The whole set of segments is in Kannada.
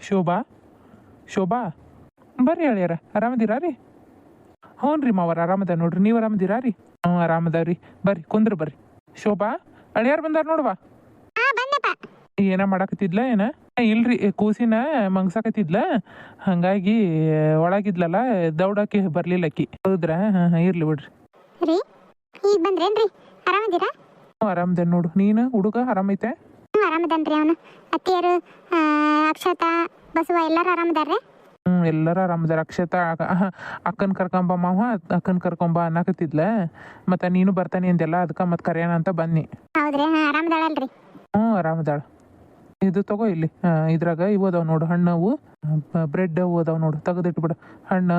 ಶೋಭಾ ಶೋಭಾ ಬರ್ರಿ ಹೇಳ್ಯಾರ ಆರಾಮದಿರಾ ರೀ? ಹ್ಞೂ ರೀ ಮಾವರ ಆರಾಮದ ನೋಡ್ರಿ, ನೀವು ಆರಾಮದಿರಾ ರೀ? ಹ್ಞೂ ಆರಾಮದಾವ್ರಿ, ಬರ್ರಿ ಕುಂದ್ರ ಬರ್ರಿ. ಶೋಭಾ ಅಳಿಯಾರು ಬಂದಾರ ನೋಡ್ವಾ. ಏನ ಮಾಡಾಕತ್ತಿದ್ಲ ಏನ? ಇಲ್ರಿ ಕೂಸಿನ ಮಂಗ್ಸಾಕತ್ತಿದ್ಲ, ಹಂಗಾಗಿ ಒಳಗಿದ್ಲಲ್ಲ ದೌಡಾಕಿ ಬರ್ಲಿಲ್ಲ ಅಕ್ಕಿ. ಹೌದ್ರಾ? ಹಾಂ ಇರ್ಲಿ ಬಿಡ್ರಿ. ರೀ ಈಗ ಬಂದ್ರೇನ್ರಿ? ಆರಾಮದಿರಾ? ಹ್ಞೂ ಆರಾಮದ ನೋಡು. ನೀನು ಹುಡುಗ ಆರಾಮೈತೆ? ಹ್ಞೂ ಆರಾಮದನ್ರಿ. ಅವನು ಅತ್ತಿಯರು ಅಕ್ಷತಾ ಬಸವ ಎಲ್ಲರೂ ಆರಾಮದಾರ್ರಿ? ಎಲ್ಲರೂ ಆರಾಮದಾರ. ಅಕ್ಷತಾ ಅಕ್ಕನ ಕರ್ಕೊಂಬ ಮಾವ, ಅಕ್ಕನ ಕರ್ಕೊಂಬ ಅನ್ನಕತ್ತಿದ್ಲ, ಮತ್ತು ನೀನು ಬರ್ತಾನೆ ಅಂದೆಲ್ಲ, ಅದಕ್ಕೆ ಮತ್ತೆ ಕರೆಯೋಣ ಅಂತ ಬನ್ನಿ. ಹೌದ್ರಿ? ಹಾಂ ಆರಾಮದಾಳಲ್ರಿ? ಹ್ಞೂ ಆರಾಮದಾಳ. ಇದು ತಗೋ ಇಲ್ಲಿ, ಇದ್ರಾಗ ಇವು ಅದಾವ ನೋಡು ಹಣ್ಣವು, ಬ್ರೆಡ್ ಅವು ಅದಾವ ನೋಡು, ತೆಗೆದಿಟ್ಬಿಡು. ಹಣ್ಣು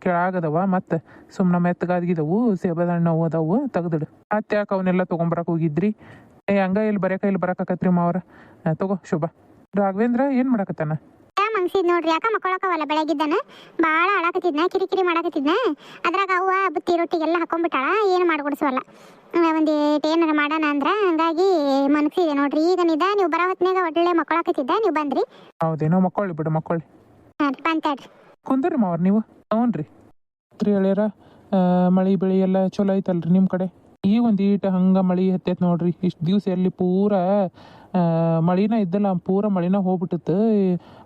ಕೆಳಾಗದವ, ಮತ್ತೆ ಸುಮ್ಮನೆ ಮೆತ್ತಗಾಗಿದವು, ಸೇಬದ ಹಣ್ಣು ಅವು ಅದಾವು, ತೆಗೆದಿಡು. ಮತ್ತೆ ಯಾಕೆ ಅವನ್ನೆಲ್ಲ ತೊಗೊಂಬರಕ್ಕೆ ಹೋಗಿದ್ರಿ? ಹಂಗ ಇಲ್ಲಿ ಇಲ್ಲಿ ಬರಕಾಕತ್ರಿ ಮಾವರ. ತಗೋ ಶುಭ. ರಾಘವೇಂದ್ರ ಏನು ಮಾಡಕತ್ತಾನ? ಮಂಗ್ಸಿದ್ ನೋಡ್ರಿ, ಯಾಕ ಮಕ್ಕಳಕ್ಕವಲ್ಲ ಬೆಳಗಿದ್ದಾನ ಭಾಳ ಆಡಾಕತ್ತಿದ್ನ, ಕಿರಿಕಿರಿ ಮಾಡಾಕತ್ತಿದ್ನ. ಅದ್ರಾಗ ಅವ್ವ ಬುತ್ತಿ ರೊಟ್ಟಿಗೆಲ್ಲ ಹಾಕೊಂಡ್ಬಿಟ್ಟಾಳ, ಏನು ಮಾಡ್ಕೊಡಿಸವಲ್ಲ. ಒಂದೇಟು ಏನಾರ ಮಾಡೋಣ ಅಂದ್ರ, ಹಂಗಾಗಿ ಮನಸ್ಸಿದೆ ನೋಡ್ರಿ. ಈಗ ನೀವು ಬರೋ ಹೊತ್ನಾಗ ಒಳ್ಳೆ ಮಕ್ಕಳಾಕತ್ತಿದ್ದ, ನೀವು ಬಂದ್ರಿ. ಹೌದೇನೋ, ಮಕ್ಕಳು ಬಿಡು ಮಕ್ಕಳು. ಹಾಂ ಬಂತಾಡ್ರಿ. ಕುಂದ್ರಿ ಮಾವ್ರ ನೀವು. ಹ್ಞೂ ರೀ ಹೇಳ್ಯಾರ. ಮಳೆ ಬೆಳೆ ಎಲ್ಲ ಚಲೋ ಐತಲ್ರಿ ನಿಮ್ಮ ಕಡೆ? ಈಗ ಒಂದೀಟ ಹಂಗೆ ಮಳೆ ಹತ್ತೈತೆ ನೋಡ್ರಿ. ಇಷ್ಟು ದಿವಸ ಎಲ್ಲಿ ಪೂರ ಮಳಿನ ಇದ್ದಲ್ಲ, ಪೂರ ಮಳಿನ ಹೋಗ್ಬಿಟ್ಟಿತ್ತು.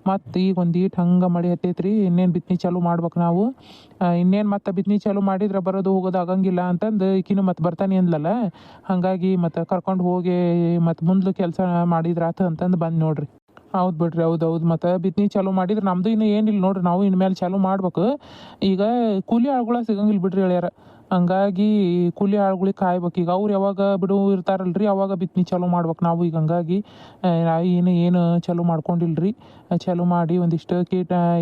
ಮತ್ತು ಈಗ ಒಂದೀಟ ಹಂಗೆ ಮಳೆ ಹತ್ತೈತ್ರಿ. ಇನ್ನೇನು ಬಿತ್ತನೆ ಚಾಲು ಮಾಡ್ಬೇಕು ನಾವು. ಇನ್ನೇನು ಮತ್ತೆ ಬಿತ್ತನೆ ಚಾಲು ಮಾಡಿದ್ರೆ ಬರೋದು ಹೋಗೋದು ಆಗಂಗಿಲ್ಲ ಅಂತಂದು ಈಕಿನೂ ಮತ್ತೆ ಬರ್ತಾನೆ ಅಂದ್ಲಲ್ಲ, ಹಾಗಾಗಿ ಮತ್ತು ಕರ್ಕೊಂಡು ಹೋಗಿ ಮತ್ತು ಮುಂದೆ ಕೆಲಸ ಮಾಡಿದ್ರಾತು ಅಂತಂದು ಬಂದು ನೋಡ್ರಿ. ಹೌದು ಬಿಡ್ರಿ, ಹೌದು. ಮತ್ತು ಬಿತ್ತನೆ ಚಾಲು ಮಾಡಿದ್ರೆ ನಮ್ಮದು ಇನ್ನೂ ಏನಿಲ್ಲ ನೋಡ್ರಿ, ನಾವು ಇನ್ಮೇಲೆ ಚಾಲು ಮಾಡ್ಬೇಕು. ಈಗ ಕೂಲಿ ಆಳುಗಳ ಸಿಗಂಗಿಲ್ಲ ಬಿಡ್ರಿ ಹೇಳ್ಯಾರ, ಹಂಗಾಗಿ ಕೂಲಿ ಆಳುಗಳಿಗೆ ಕಾಯ್ಬೇಕು. ಈಗ ಅವ್ರು ಯಾವಾಗ ಬಿಡು ಇರ್ತಾರಲ್ರಿ, ಅವಾಗ ಬಿತ್ತನೆ ಚಾಲು ಮಾಡ್ಬೇಕು ನಾವು. ಈಗ ಹಂಗಾಗಿ ಏನು ಚಾಲು ಮಾಡ್ಕೊಂಡಿಲ್ರಿ. ಚಾಲು ಮಾಡಿ ಒಂದಿಷ್ಟು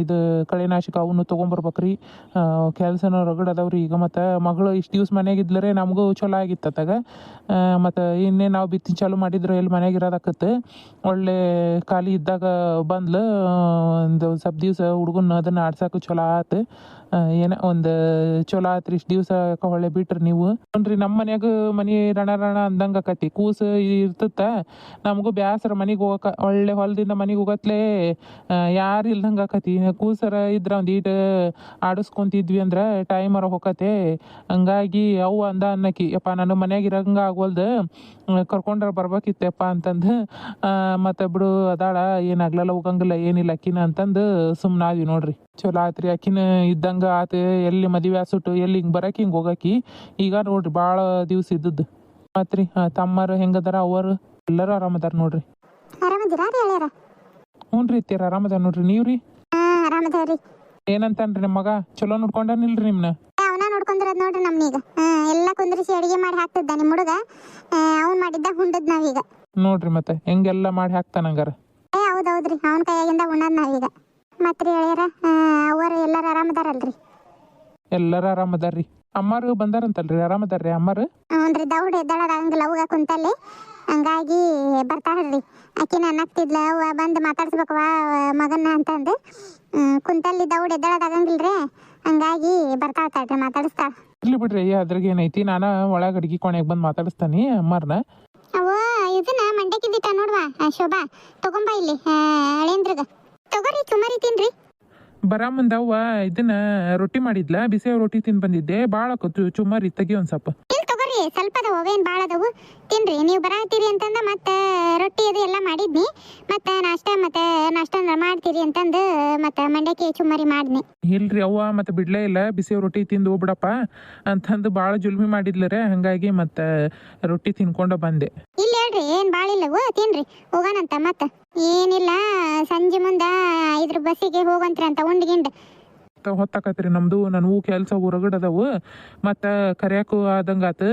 ಇದು ಕಳೆನಾಶಕ ಅವನು ತೊಗೊಂಬರ್ಬೇಕ್ರಿ. ಕೆಲಸನೂ ರಗಡ್ ಅದಾವ್ರಿ ಈಗ. ಮತ್ತು ಮಗಳು ಇಷ್ಟು ದಿವ್ಸ ಮನೆಯಾಗಿದ್ಲರೆ ನಮಗೂ ಚಲೋ ಆಗಿತ್ತು ಅತ್ತಾಗ. ಮತ್ತು ಇನ್ನೇ ನಾವು ಬಿತ್ತನೆ ಚಾಲು ಮಾಡಿದ್ರೆ ಎಲ್ಲಿ ಮನೆಯಾಗ ಇರೋದಾಕತ್ತೆ. ಒಳ್ಳೆ ಖಾಲಿ ಇದ್ದಾಗ ಬಂದ್ಲು, ಒಂದು ಸ್ವಲ್ಪ ದಿವಸ ಹುಡುಗನ ಅದನ್ನು ಆಡ್ಸೋಕೆ ಚಲೋ ಆತು. ಏನೋ ಒಂದು ಚಲೋ ಆತ್ರಿ. ಇಷ್ಟು ದಿವಸ ಯಾಕೆ ಹೊಳ್ಳೆ ಬಿಟ್ರಿ ನೀವು. ನೋಡ್ರಿ ನಮ್ಮ ಮನ್ಯಾಗ ಮನೆ ರಣ ಅಂದಂಗೆ ಆಕತಿ. ಕೂಸು ಇರ್ತತ್ತ, ನಮಗೂ ಬ್ಯಾಸರ ಮನೆಗೆ ಹೋಗಕ್ಕೆ. ಒಳ್ಳೆ ಹೊಲದಿಂದ ಮನೆಗೆ ಹೋಗತ್ಲೇ ಯಾರು ಇಲ್ದಂಗೆ ಆಕತಿ. ಕೂಸರ ಇದ್ರೆ ಒಂದು ಈಟು ಆಡಿಸ್ಕೊಂತಿದ್ವಿ ಅಂದ್ರೆ ಟೈಮರ ಹೋಗತ್ತೆ. ಹಂಗಾಗಿ ಅವು ಅನ್ನಕ್ಕಿ, ಯಪ್ಪ ನಾನು ಮನ್ಯಾಗ ಇರಂಗೆ ಆಗೋಲ್ದು, ಕರ್ಕೊಂಡ್ರೆ ಬರ್ಬೇಕಿತ್ತಪ್ಪ ಅಂತಂದು. ಮತ್ತು ಬಿಡು ಅದಾಳ, ಏನಾಗ್ಲಲ್ಲ ಹೋಗಂಗಿಲ್ಲ ಏನಿಲ್ಲ ಅಕ್ಕಿನ ಅಂತಂದು ಸುಮ್ಮನಾದ್ವಿ ನೋಡ್ರಿ. ಚಲೋ ಆತ್ರಿ, ಅಕ್ಕಿನ ಇದ್ದಂಗೆ ಆತು. ಎಲ್ಲಿ ಮದುವೆ ಆಸುಟ್ಟು ಎಲ್ಲಿ ಹಿಂಗೆ ಬರಕ್ಕೆ ಹಿಂಗೆ ಹೋಗಕ್ಕಿ. ಈಗ ನೋಡ್ರಿ ಭಾಳ ದಿವ್ಸ ಇದ್ದದ್ದು. ಮತ್ತು ರೀ ತಮ್ಮರು ಹೆಂಗದಾರ? ಅವರು ಎಲ್ಲರೂ ಆರಾಮದಾರ ನೋಡ್ರಿ. ಆರಾಮದಿರಾ ರೀ ಹೇಳ್ಯಾರ? ಹ್ಞೂ ರೀ ತೀರ ಆರಾಮದಾರ ನೋಡ್ರಿ. ನೀವು ರೀ? ಹಾಂ ಆರಾಮದಾವ್ರಿ. ಏನಂತಾನ್ರಿ ನಿಮ್ಮ ಮಗ? ಚಲೋ ನೋಡ್ಕೊಂಡಾನಿಲ್ರಿ ನಿಮ್ಮನ್ನ? ಅವನ ನೋಡ್ಕೊಂಡಿರೋದು ನೋಡ್ರಿ ನಮ್ನೀಗ. ಎಲ್ಲ ಕುಂದ್ರಿಸಿ ಅಡುಗೆ ಮಾಡಿ ಹಾಕ್ತಿದ್ದ ನಿಮ್ಮ ಹುಡುಗ. ಅವ್ನು ಮಾಡಿದ್ದ ಹುಂಡದ್ ನಾವೀಗ ನೋಡ್ರಿ. ಮತ್ತೆ ಹೆಂಗೆಲ್ಲ ಮಾಡಿ ಹಾಕ್ತಾನಂಗಾರ? ಹೌದೌದ್ರಿ, ಅವನ ಕೈಯಾಗಿಂದ ಉಣ್ಣದ್ ನಾವೀಗ. ಮತ್ತೆ ರೀ ಹೇಳ್ಯಾರ, ಅವರು ಎಲ್ಲರೂ ಆರಾಮದಾರಲ್ರಿ? ಎಲ್ಲರೂ ಆರಾಮದಾರ್ರಿ. ಅಮ್ಮಾರು ಬಂದಾರಂತಲ್ರಿ, ಆರಾಮದಾರ್ರಿ ಅಮ್ಮಾರು? ಹ್ಞೂ ರೀ, ದೌಡ್ ಎದ್ದಾಳದಾಗಂಗಿಲ್ಲ ಅವಾಗ ಕುಂತಲ್ಲಿ, ಹಂಗಾಗಿ ಬರ್ತಾಳ್ರಿ. ಆಕಿನ ಅನ್ನಕ್ತಿದ್ಲ ಅವ್ವ ಬಂದು ಮಾತಾಡ್ಸ್ಬೇಕವ ಮಗನ್ನ ಅಂತಂದು. ಕುಂತಲ್ಲಿ ದೌಡ್ ಎದ್ದಾಳದಾಗಂಗಿಲ್ರಿ, ಹಂಗಾಗಿ ಬರ್ತಾಳ್ತಾಳ್ರಿ, ಮಾತಾಡಿಸ್ತಾಳ. ಇರ್ಲಿ ಬಿಡ್ರಿ, ಅದ್ರಾಗ ಏನೈತಿ. ನಾನು ಒಳಗೆ ಅಡ್ಗೆ ಕೋಣೆಗೆ ಬಂದು ಮಾತಾಡಿಸ್ತಾನೆ ಅಮ್ಮಾರನ್ನ. ಅವ ಇದನ್ನ ಮಂಡ್ಯಕ್ಕಿದ್ದಿಟ್ಟ ನೋಡ್ವಾ ಶೋಭಾ, ತಗೊಂಬ ಇಲ್ಲಿ ಹಳೇಂದ್ರಗ. ತಗೋರಿ, ಸುಮಾರಿ ತಿನ್ರಿ. ಬರ ಮುಂದವ್ವ ಇದನ್ನ ರೊಟ್ಟಿ ಮಾಡಿದ್ಲ, ಬಿಸಿ ರೊಟ್ಟಿ ತಿಂದು ಬಂದಿದ್ದೆ. ಭಾಳ ಚುಮ್ಮರಿ ತೆಗಿ ಒಂದು ಸ್ವಲ್ಪ. ತಗೋರಿ, ಸ್ವಲ್ಪ ಅದಾವ, ಅವೇನು ಭಾಳ ಅದಾವು, ತಿನ್ರಿ. ನೀವು ಬರತ್ತೀರಿ ಅಂತಂದ ಮತ್ತೆ ರೊಟ್ಟಿ ಅದು ಎಲ್ಲ ಮಾಡಿದ್ನಿ, ಮತ್ತೆ ನಾಷ್ಟ ಮಾಡ್ತೀರಿ ಅಂತಂದು ಮತ್ತೆ ಮಂಡ್ಯಕ್ಕೆ ಚುಮ್ಮರಿ ಮಾಡಿದ್ನಿ. ಇಲ್ರಿ ಅವ್ವ ಮತ್ತೆ ಬಿಡ್ಲೇ ಇಲ್ಲ, ಬಿಸಿ ರೊಟ್ಟಿ ತಿಂದು ಹೋಗ್ಬಿಡಪ್ಪ ಅಂತಂದು ಭಾಳ ಜುಲ್ಮಿ ಮಾಡಿದ್ಲರೆ, ಹಂಗಾಗಿ ಮತ್ತೆ ರೊಟ್ಟಿ ತಿನ್ಕೊಂಡು ಬಂದೆ. ಇಲ್ಲ ಹೇಳ್ರಿ, ಏನು ಭಾಳ ಇಲ್ಲವು, ತಿನ್ರಿ ಹೋಗೋಣಂತ. ಮತ್ತೆ ಏನಿಲ್ಲ, ಸಂಜೆ ಮುಂದೆ 5 ಬಸ್ಸಿಗೆ ಹೋಗಂತ್ರಿ ಅಂತ ಉಂಡ್ಗಿಂಡ್. ಹೊತ್ತಾಕತ್ರಿ ನಮ್ದು, ನನಗೂ ಕೆಲಸ ಹೊರಗಡದವು, ಮತ್ತು ಕರ್ಯಾಕು ಆದಂಗಾತು.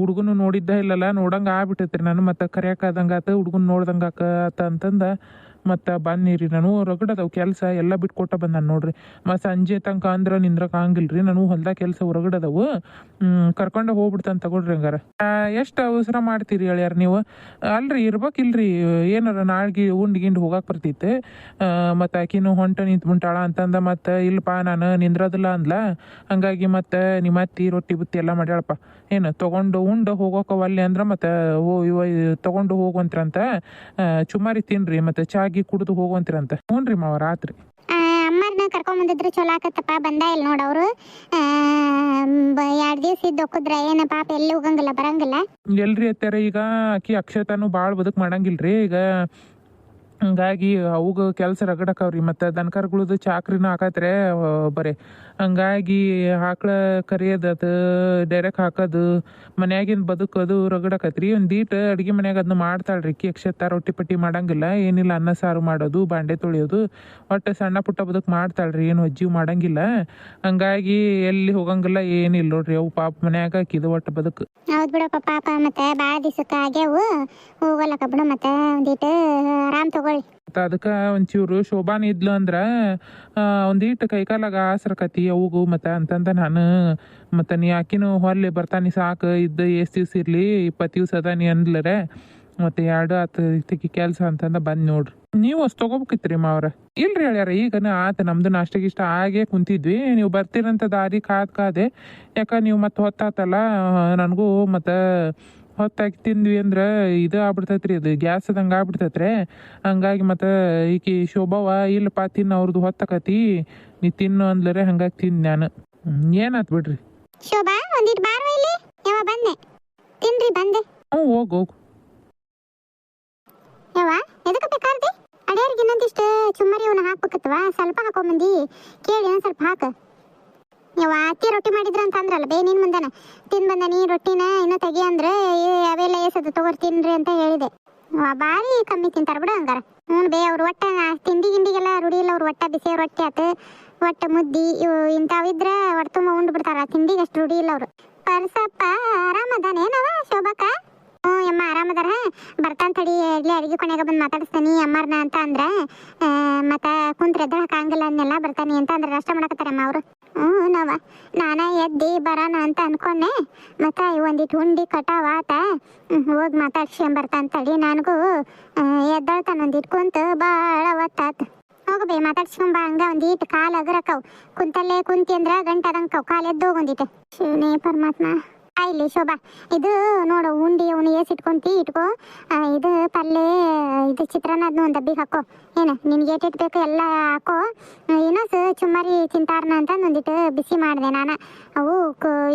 ಹುಡುಗನು ನೋಡಿದ್ದ ಇಲ್ಲಲ್ಲ, ನೋಡಂಗೆ ಆಗ್ಬಿಟ್ಟೈತ್ರಿ ನಾನು. ಮತ್ತು ಕರ್ಯಾಕ ಆದಂಗಾತು, ಹುಡುಗನ ನೋಡ್ದಂಗೆ ಆತ ಅಂತಂದು ಮತ್ತು ಬನ್ನಿರಿ. ನಾನು ಹೊರಗಡದವು ಕೆಲಸ ಎಲ್ಲ ಬಿಟ್ಕೊಟ್ಟ ಬಂದ ನಾನು ನೋಡ್ರಿ. ಮತ್ತು ಸಂಜೆ ತನಕ ಅಂದ್ರೆ ನಿಂದ್ರಕ್ಕೆ ಆಗಂಗಿಲ್ರಿ, ನಾನು ಹೊಲ್ದಾಗ ಕೆಲಸ ಹೊರಗಡದವು. ಕರ್ಕೊಂಡು ಹೋಗ್ಬಿಡ್ತಾನೆ ತಗೊಳ್ರಿ. ಹಂಗಾರ ಎಷ್ಟು ಅವಸರ ಮಾಡ್ತೀರಿ ಹೇಳ್ಯಾರ ನೀವು? ಅಲ್ರಿ ಇರ್ಬೇಕಿಲ್ರಿ, ಏನಾರ ನಾಳೆಗೆ ಉಂಡ್ಗಿಂಡು ಹೋಗಕ್ಕೆ ಬರ್ತೈತೆ. ಮತ್ತು ಆಕಿನೂ ಹೊಂಟ ನಿಂತ್ಬಿಟ್ಟಾಳ ಅಂತಂದ, ಮತ್ತು ಇಲ್ಲಪ್ಪ ನಾನು ನಿಂದ್ರದಿಲ್ಲ ಅಂದ್ಲ. ಹಂಗಾಗಿ ಮತ್ತು ನಿಮ್ಮ ಅತ್ತಿ ರೊಟ್ಟಿ ಬುತ್ತಿ ಎಲ್ಲ ಮಾಡ್ಯಾಳಪ್ಪ. ಏನು ತೊಗೊಂಡು ಉಂಡು ಹೋಗೋಕವಲ್ಲಿ ಅಂದ್ರೆ ಮತ್ತು ತೊಗೊಂಡು ಹೋಗುವಂತ್ರಂತ. ಚುಮ್ಮಾರಿ ತಿನ್ರಿ, ಮತ್ತು ಚಾಗಿ ಚಾಗಿ ಕುಡಿದು ಹೋಗುವಂತೀರಂತ. ಹ್ಞೂ ಮಾವ ರಾತ್ರಿ ಅಮ್ಮರ್ನ ಕರ್ಕೊಂಬಂದಿದ್ರು ಚಲೋ ಆಕತ್ತಪ್ಪ. ಬಂದ ಇಲ್ಲ ನೋಡು ಅವರು. 2 ದಿವಸ ಇದ್ದು ಹೋಗಿದ್ರ ಏನ ಪಾಪ ಎಲ್ಲಿ ಹೋಗಂಗಿಲ್ಲ ಬರಂಗಿಲ್ಲ. ಎಲ್ರಿ ಅತ್ಯಾರ ಈಗ ಆಕಿ ಅಕ್ಷತಾನು ಭಾಳ ಬದುಕು ಮಾಡಂಗಿಲ್ರಿ ಈಗ. ಹಂಗಾಗಿ ಅವಾಗ ಕೆಲಸ ರಗಡಕ್ಕವ್ರಿ. ಮತ್ತು ದನಕರುಗಳದ್ದು ಚಾಕ್ರಿನ ಹಾಕತ್ರೆ ಬರೀ. ಹಂಗಾಗಿ ಆಕಳ ಕರಿಯೋದದು ಡೈರೆಕ್ಟ್ ಹಾಕೋದು ಮನ್ಯಾಗಿಂದ ಬದುಕೋದು ರಗಡಕತ್ರಿ. ಒಂದೀಟು ಅಡುಗೆ ಮನ್ಯಾಗ ಅದನ್ನ ಮಾಡ್ತಾಳ್ರಿ ಅಕ್ಕಿ ಅಕ್ಷತಾ. ರೊಟ್ಟಿ ಪಟ್ಟಿ ಮಾಡಂಗಿಲ್ಲ ಏನಿಲ್ಲ, ಅನ್ನ ಸಾರು ಮಾಡೋದು ಬಾಂಡೆ ತೊಳೆಯೋದು ಒಟ್ಟು ಸಣ್ಣ ಪುಟ್ಟ ಬದುಕು ಮಾಡ್ತಾಳ್ರಿ, ಏನು ಅಜ್ಜಿ ಮಾಡಂಗಿಲ್ಲ. ಹಂಗಾಗಿ ಎಲ್ಲಿ ಹೋಗಂಗಿಲ್ಲ ಏನಿಲ್ಲ ನೋಡ್ರಿ. ಅವು ಪಾಪ ಮನ್ಯಾಗ ಹಾಕಿದು ಒಟ್ಟು ಬದುಕು. ಹೌದು ಬಿಡಪ್ಪ ಪಾಪ. ಮತ್ತೆ ಭಾಳ ದಿವ್ಸಕ್ಕೆ ಆಗ್ಯಾವು ಹೋಗಲ್ಲಕ್ಕ ಬಿಡು. ಮತ್ತೆ ಒಂದೀಟು ಆರಾಮ್ ತಗೊಳ್ಳಿ. ಮತ್ತು ಅದಕ್ಕೆ ಒಂಚೂರು ಶೋಭಾನ ಇದ್ಲು ಅಂದ್ರೆ ಒಂದೀಟು ಕೈಕಾಲಾಗ ಆಸರಕತಿ ಅವುಗು ಮತ್ತು ಅಂತಂದ ನಾನು. ಮತ್ತು ನೀ ಆಕಿನೂ ಹೊರಲಿ ಬರ್ತಾನೆ ಸಾಕು ಇದ್ದು ಎಷ್ಟು ದಿವ್ಸ ಇರಲಿ 20 ದಿವ್ಸ ಅದ ನೀ ಅಂದ್ಲರೆ. ಮತ್ತು 2 ಆತು ಇತ್ತಕಿ ಕೆಲಸ ಅಂತಂದ ಬಂದು ನೋಡ್ರಿ. ನೀವು ಅಷ್ಟು ತೊಗೋಬೇಕಿತ್ರಿ ಮಾವ್ರ. ಇಲ್ರಿ ಹೇಳ್ಯಾರ ಈಗನ ಆತ ನಮ್ದು ನಾಷ್ಟ ಇಷ್ಟ ಆಗೇ ಕುಂತಿದ್ವಿ. ನೀವು ಬರ್ತೀರಂತ ದಾರಿ ಕಾದೆ. ಯಾಕೆ ನೀವು ಮತ್ತೆ ಹೊತ್ತಾತಲ್ಲ ನನಗೂ ಮತ್ತು ಹೊತ್ತಾಕಿ ತಿಂದ್ವಿ ಅಂದ್ರೆ ಇದು ಆಗ್ಬಿಡ್ತೈತ್ರಿ, ಅದು ಗ್ಯಾಸ್ ಅದಂಗೆ ಆಗ್ಬಿಡ್ತೈತ್ರಿ. ಹಂಗಾಗಿ ಮತ್ತು ಈಕಿ ಶೋಭಾವ ಇಲ್ಲಪ್ಪ ತಿನ್ನು ಅವ್ರದ್ದು ಹೊತ್ತಕತಿ ನೀ ತಿನ್ನು ಅಂದ್ಲರೆ ಹಂಗಾಗಿ ತಿಂದು ನಾನು. ಏನಾತ್ ಬಿಡ್ರಿ. ಶೋಭಾ ಒಂದಿಟ್ಟು ಬಾರ್ವ ಇಲ್ಲಿ. ಯಾವ ಬಂದೆ ತಿನ್ರಿ ಬಂದೆ. ಹ್ಞೂ ಹೋಗು. ಯಾವ ಎದಕ್ಕೆ ಬೇಕಾರ್ದಿ? ಅಡ್ಯಾರಿಗೆ ಇನ್ನೊಂದಿಷ್ಟು ಚುಮ್ಮರಿ ಅವನ್ನ ಹಾಕ್ಬೇಕತ್ವ, ಸ್ವಲ್ಪ ಹಾಕೊಂಬಂದಿ ಕೇಳಿ ಇನ್ನೊಂದು ಸ್ವಲ್ಪ ಹಾಕ. ಯಾವ ಅತ್ತಿ ರೊಟ್ಟಿ ಮಾಡಿದ್ರ ಅಂತ ಅಂದ್ರಲ್ಲ ಬೇ ನಿನ್ ಮುಂದನ ತಿನ್ ಬಂದನಿ ರೊಟ್ಟಿನ ಇನ್ನೂ ತೆಗಿ ಅಂದ್ರೆ ಅವೆಲ್ಲ ಏಸದ ತಗೋರ್ ತಿನ್ರಿ ಅಂತ ಹೇಳಿದೆ. ಭಾರಿ ಕಮ್ಮಿ ತಿಂತಾರ ಬಿಡು ಹಂಗಾರ. ಹ್ಞೂ ಬೇ ಅವ್ರು ಒಟ್ಟ ತಿಂಡಿ ಗಿಂಡಿಗೆಲ್ಲ ರೂಢಿ ಇಲ್ಲ. ಅವ್ರು ಒಟ್ಟ ಬಿಸಿ ರೊಟ್ಟಿ ಆತು ಒಟ್ಟ ಮುದ್ದಿ ಇವು ಇಂಥವಿದ್ರೆ ಹೊಟ್ಟೆ ತುಂಬ ಉಂಡು ಬಿಡ್ತಾರ. ತಿಂಡಿಗೆ ಅಷ್ಟು ರೂಢಿ ಇಲ್ಲ ಅವರು. ಪರ್ಸಪ್ಪ ಆರಾಮದಾನೇನವ ಶೋಭಕ್ಕ? ಹ್ಞೂ ಅಮ್ಮ ಆರಾಮದಾರ. ಬರ್ತಾನ ತಡಿ ಇಲ್ಲಿ ಅಡಿಗೆ ಕೊನೆಗೆ ಬಂದು ಮಾತಾಡಿಸ್ತಾನಿ ಅಮ್ಮಾರ್ನ ಅಂತ ಅಂದ್ರೆ ಮತ್ತು ಕುಂತ್ರೆ ಎದ್ದಳಕ್ಕೆ ಆಗಂಗಿಲ್ಲ ಅನ್ನೆಲ್ಲ ಬರ್ತಾನೆ ಅಂತ ಅಂದ್ರೆ ರಷ್ಟ ಮಾಡಕತ್ತಾರಮ್ಮ ಅವರು. ಹ್ಞೂ ನಾನ ಎದ್ದಿ ಬರೋಣ ಅಂತ ಅನ್ಕೊಂಡೆ. ಮತ್ತು ಒಂದಿಟ್ಟು ಉಂಡಿ ಕಟಾವ ಆತ ಹೋಗಿ ಮಾತಾಡ್ಸ್ಕೊಂಬರ್ತಾನೆ ತಡಿ. ನನಗೂ ಎದ್ದಳ್ತಾನ ಒಂದಿಟ್ಟು ಕುಂತು ಭಾಳ ಒತ್ತಾತು. ಹೋಗಬೇ ಮಾತಾಡ್ಸ್ಕೊಂಬ. ಹಂಗ ಒಂದಿಟ್ಟು ಕಾಲು ಅಗರಕ್ಕವು ಕುಂತಲ್ಲೇ ಕುಂತಿ ಅಂದ್ರೆ ಗಂಟದಂಕವು ಕಾಲು ಎದ್ದು ಹೋಗೊಂದಿಟ್ಟು. ಶಿವನೇ ಪರಮಾತ್ಮ. ಇಲ್ಲಿ ಶೋಭಾ ಇದು ನೋಡು ಉಂಡಿ ಅವನು ಇಟ್ಕೊಂತಿ ಇಟ್ಕೋ. ಇದು ಪಲ್ಯ ಇದು ಚಿತ್ರಾನ್ನ ಅದನ್ನ ಒಂದು ಡಬ್ಬಿಗೆ ಹಾಕೋ. ಏನು ನಿನ್ಗೆ ಏಟಿಟ್ಟು ಬೇಕು ಎಲ್ಲ ಹಾಕೋ. ಇನ್ನೊಂದು ಚುಮ್ಮರಿ ತಿಂತಾರನ ಅಂತ ಒಂದಿಟ್ಟು ಬಿಸಿ ಮಾಡಿದೆ ನಾನು. ಅವು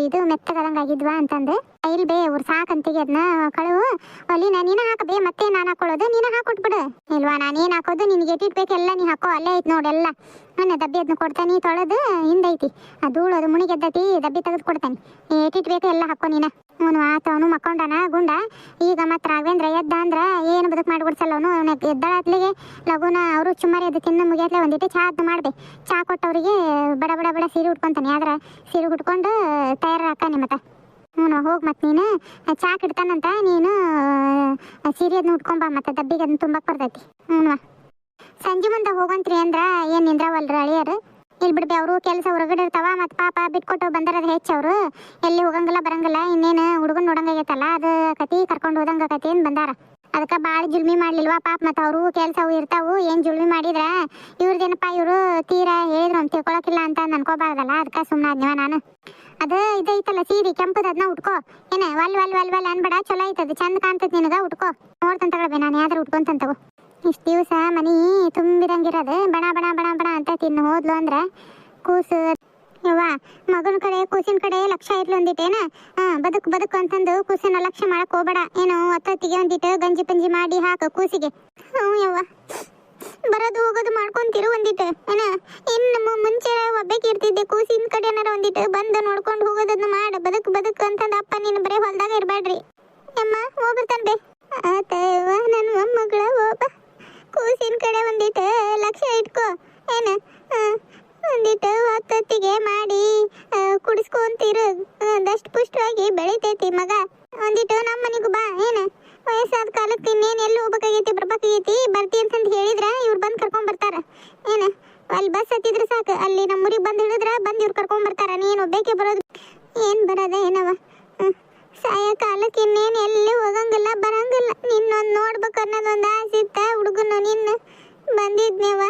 ಇದು ಮೆತ್ತಗದಂಗೆ ಆಗಿದ್ವಾ ಅಂತಂದು. ಇಲ್ಲಿ ಬೇ ಅವ್ರು ಸಾಕಂತಿಗೆ ಅದನ್ನ ಕಳುವು ಒಲಿನ ನೀನು ಹಾಕಬೇ. ಮತ್ತೆ ನಾನು ಹಾಕೊಳ್ಳೋದು ನೀನು ಹಾಕೊಟ್ಬಿಡು. ಇಲ್ವಾ ನಾನೇನು ಹಾಕೋದು ನಿನ್ಗೆ ಏಟಿಟ್ಟು ಬೇಕು ಎಲ್ಲ ನೀ ಹಾಕೋ. ಅಲ್ಲೇ ಐತೆ ನೋಡೆಲ್ಲ ನನ್ನ ಡಬ್ಬಿ ಅದನ್ನ ಕೊಡ್ತಾನೆ ತೊಳೆದು ಹಿಂದೈತಿ. ಅದು ಧೂಳೋದು ಮುಣಿಗೆದ್ದೈತಿ ಡಬ್ಬಿ ತೆಗೆದು ಕೊಡ್ತಾನೆ. ಏಟಿಟ್ಟು ಬೇಕು ಎಲ್ಲ ಹಾಕೋ ನೀನು. ಅವನು ಆತ ಅವನು ಮಕ್ಕೊಂಡನ ಗುಂಡ. ಈಗ ಮತ್ತೆ ರಾಘವೇಂದ್ರ ಎದ್ದ ಅಂದ್ರೆ ಏನು ಬದುಕು ಮಾಡಿಬಿಡ್ಸಲ್ಲ ಅವನು. ಅವನಿಗೆ ಎದ್ದಳತ್ಲಿಗೆ ಲಘುನ ಅವರು ಚುಮ್ಮರಿ ಅದು ತಿನ್ನು ಮುಗಿಯತ್ಲೆ ಒಂದಿಟ್ಟು ಚಾ ಅದು ಮಾಡ್ಬೇ. ಚಾ ಕೊಟ್ಟವ್ರಿಗೆ ಬಡ ಬಡ ಬಡ ಸೀರೆ ಉಟ್ಕೊತಾನೆ. ಆದ್ರೆ ಸೀರೆ ಉಟ್ಕೊಂಡು ತಯಾರು ಹಾಕಾನೆ ಮತ್ತೆ. ಹ್ಞೂ ಹೋಗಿ ಮತ್ತೆ ನೀನು ಚಾಕ್ ಇಡ್ತಾನಂತ ನೀನು ಸೀರೆ ಅದನ್ನ ಉಟ್ಕೊಂಬ. ಮತ್ತೆ ಡಬ್ಬಿಗೆ ಅದನ್ನ ತುಂಬಕ್ಕೆ ಬರ್ತೈತಿ. ಹ್ಞೂ ಸಂಜೆ ಮುಂದೆ ಹೋಗಂತ್ರಿ ಅಂದ್ರೆ ಏನು ನಿಂದ್ರವಲ್ರಿ ಅಳಿಯರು. ಇಲ್ಲಿ ಬಿಡ್ಬೇ ಅವರು ಕೆಲಸ ಹೊರಗಡೆ ಇರ್ತಾವ. ಮತ್ತು ಪಾಪ ಬಿಟ್ಕೊಟ್ಟು ಬಂದರದ ಹೆಚ್ಚು ಅವರು ಎಲ್ಲಿ ಹೋಗಂಗಿಲ್ಲ ಬರಂಗಿಲ್ಲ. ಇನ್ನೇನು ಹುಡುಗನ ನೋಡಂಗಾಗೈತಲ್ಲ ಅದು ಕತಿ ಕರ್ಕೊಂಡು ಹೋದಂಗೆ ಕತಿ ಏನು ಬಂದಾರ. ಅದಕ್ಕೆ ಭಾಳ ಜುಲ್ಮಿ ಮಾಡಲಿಲ್ವಾ ಪಾಪ. ಮತ್ತು ಅವರು ಕೆಲಸವು ಇರ್ತಾವು ಏನು ಜುಲ್ಮಿ ಮಾಡಿದ್ರೆ ಇವ್ರದ್ದೇನಪ್ಪ ಇವರು ತೀರಾ ಹೇಳಿದ್ರು ಅಂತ ತಿಳ್ಕೊಳಕಿಲ್ಲ ಅಂತ ಅನ್ಕೋಬಾರ್ದಲ್ಲ. ಅದಕ್ಕೆ ಸುಮ್ಮನೆ ಆದ್ನಿವ ನಾನು. ಅದು ಇದೈತಲ್ಲ ಸೀರೆ ಕೆಂಪದ ಅದನ್ನ ಉಟ್ಕೋ. ಏನ ವಲ್ ಅನ್ಬೇಡ. ಚಲೋ ಐತದು ಚಂದ ಕಾಣ್ತೈತಿ ನಿನಗೆ. ಉಟ್ಕೋ ನೋಡ್ತಂತ ತಗೊಳ್ಬೇ. ನಾನು ಯಾವ್ದಾರು ಉಟ್ಕೊಂತಂತಗೋ. ಇಷ್ಟು ದಿವಸ ಮನೆ ತುಂಬಿದಂಗಿರೋದು ಬಣ ಬಣ ಬಣ ಬಣ ಅಂತ ತಿನ್ನು ಹೋದ್ಲು ಅಂದ್ರೆ ಕೂಸು ಯವ್ವ ಮಗನ ಕಡೆ ಕೂಸಿನ ಕಡೆ ಲಕ್ಷ್ಯ ಇರ್ಲು ಒಂದಿಟ್ಟೇನ. ಬದುಕು ಅಂತಂದು ಕೂಸಿನ ಲಕ್ಷ್ಯ ಮಾಡಕ್ ಹೋಗ್ಬೇಡ. ಏನು ಹೊತ್ತಿಗೆ ಒಂದಿಟ್ಟು ಗಂಜಿ ಪಂಜಿ ಮಾಡಿ ಹಾಕ ಕೂಸಿಗೆ. ಹ್ಞೂ ಯವ್ವ ಬರೋದು ಹೋಗೋದು ಮಾಡ್ಕೊಂತಿರು ಒಂದಿಟ್ಟು. ಏನ ಇನ್ನು ಮುಂಚೆ ಒಬ್ಬಕ್ಕೆ ಇರ್ತಿದ್ದೆ. ಕೂಸಿನ ಕಡೆ ಏನಾರ ಒಂದಿಟ್ಟು ಬಂದು ನೋಡ್ಕೊಂಡು ಹೋಗೋದನ್ನ ಮಾಡ. ಬದುಕು ಅಂತಂದು ಅಪ್ಪ ನೀನು ಬರೀ ಹೊಲ್ದಾಗ ಇರಬೇಡ್ರಿ. ಅಮ್ಮ ಹೋಗ್ಬಿಡ್ತಾನೆ ಬೇ. ಆತವ್ವ ನನ್ನ ಮೊಮ್ಮಗಳ ಹೋಗ. ಕೂಸಿನ ಕಡೆ ಒಂದಿಟ್ಟು ಲಕ್ಷ್ಯ ಇಟ್ಕೋ. ಏನು ಒಂದಿಟ್ಟು ಹೊತ್ತಿಗೆ ಮಾಡಿ ಕುಡಿಸ್ಕೊಂತಿರು. ದಷ್ಟು ಪುಷ್ಟವಾಗಿ ಬೆಳಿತೈತಿ ಮಗ. ಒಂದಿಟ್ಟು ನಮ್ಮ ಮನೆಗೂ ಬಾ. ಏನು ವಯಸ್ಸಾದ ಕಾಲಕ್ಕೆ ಇನ್ನೇನು ಎಲ್ಲಿ ಹೋಗ್ಬೇಕಾಗೈತಿ ಬರ್ಬೇಕಾಗೈತಿ. ಬರ್ತಿ ಅಂತಂದು ಹೇಳಿದ್ರೆ ಇವ್ರು ಬಂದು ಕರ್ಕೊಂಡ್ ಬರ್ತಾರ. ಏನು ಅಲ್ಲಿ ಬಸ್ ಹತ್ತಿದ್ರೆ ಸಾಕು. ಅಲ್ಲಿ ನಮ್ಮ ಊರಿಗೆ ಬಂದು ಹಿಡಿದ್ರೆ ಬಂದು ಇವ್ರು ಕರ್ಕೊಂಡ್ ಬರ್ತಾರ. ನೀನು ಒಬ್ಬೇಕೆ ಬರೋದು ಏನು ಬರೋದ ಏನವ. ಸಾಯ ಕಾಲಕ್ಕೆ ಇನ್ನೇನು ಎಲ್ಲಿ ಹೋಗಂಗಿಲ್ಲ ಬರಂಗಿಲ್ಲ. ನಿನ್ನೊಂದು ನೋಡ್ಬೇಕು ಅನ್ನೋದೊಂದು ಆಸೆ ಇತ್ತ ಹುಡುಗನು. ನಿನ್ನ ಬಂದಿದ್ನೇವ